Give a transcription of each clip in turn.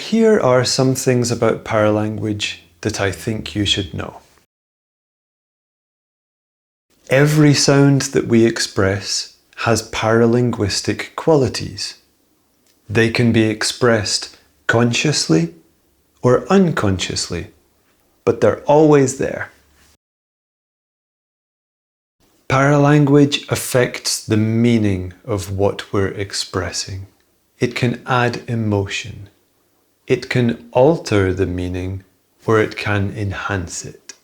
here are some things about paralanguage that I think you should know. Every sound that we express has paralinguistic qualities. They can be expressed consciously or unconsciously, but they're always there. Paralanguage affects the meaning of what we're expressing. It can add emotion. It can alter the meaning, or it can enhance it.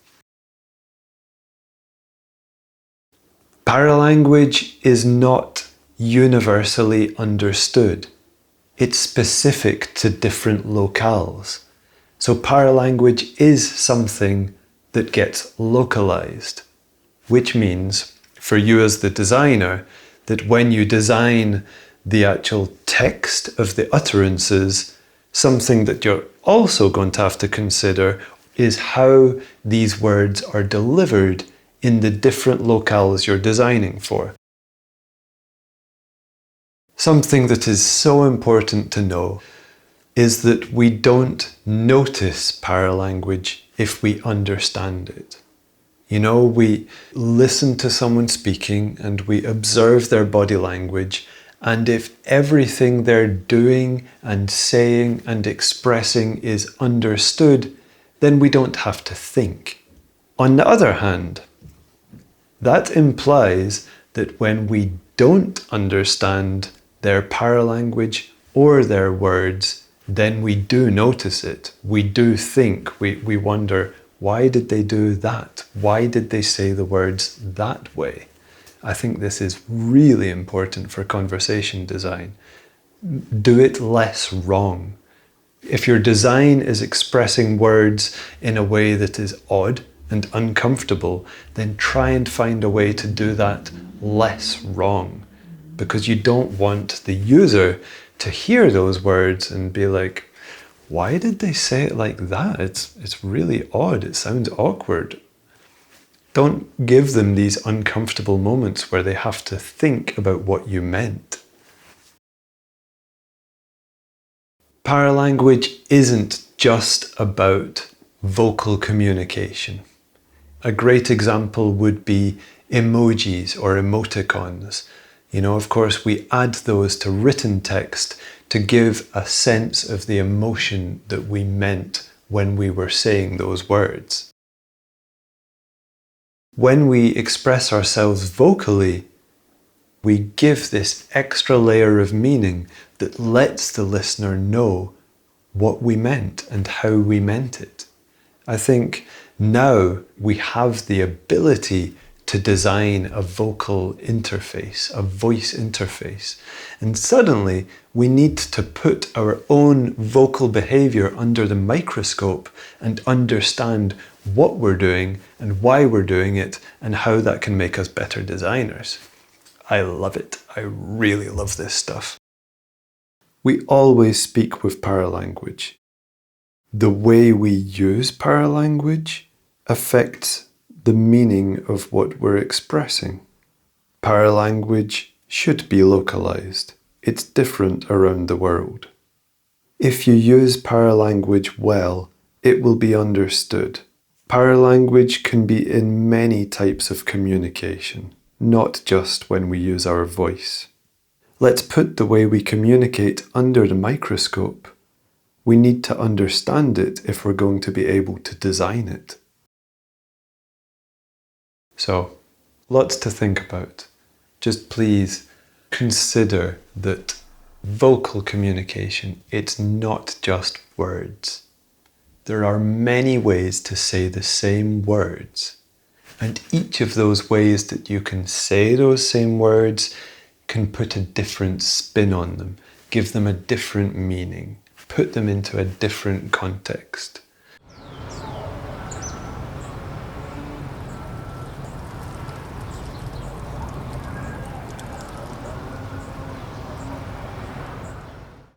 Paralanguage is not universally understood. It's specific to different locales. So paralanguage is something that gets localized, which means for you as the designer that when you design the actual text of the utterances, something that you're also going to have to consider is how these words are delivered in the different locales you're designing for. Something that is so important to know is that we don't notice paralanguage if we understand it. You know, we listen to someone speaking and we observe their body language, and if everything they're doing and saying and expressing is understood, then we don't have to think. On the other hand, that implies that when we don't understand their paralanguage or their words, then we do notice it. We do think, we wonder, why did they do that? Why did they say the words that way? I think this is really important for conversation design. Do it less wrong. If your design is expressing words in a way that is odd and uncomfortable, then try and find a way to do that less wrong, because you don't want the user to hear those words and be like, why did they say it like that? It's really odd. It sounds awkward. Don't give them these uncomfortable moments where they have to think about what you meant. Paralanguage isn't just about vocal communication. A great example would be emojis or emoticons. You know, of course, we add those to written text to give a sense of the emotion that we meant when we were saying those words. When we express ourselves vocally, we give this extra layer of meaning that lets the listener know what we meant and how we meant it. I think now we have the ability to design a vocal interface, a voice interface. And suddenly we need to put our own vocal behavior under the microscope and understand what we're doing and why we're doing it and how that can make us better designers. I love it. I really love this stuff. We always speak with paralanguage. The way we use paralanguage affects the meaning of what we're expressing. Paralanguage should be localized. It's different around the world. If you use paralanguage well, it will be understood. Paralanguage can be in many types of communication, not just when we use our voice. Let's put the way we communicate under the microscope. We need to understand it if we're going to be able to design it. So, lots to think about. Just please consider that vocal communication, it's not just words. There are many ways to say the same words. And each of those ways that you can say those same words can put a different spin on them, give them a different meaning, put them into a different context.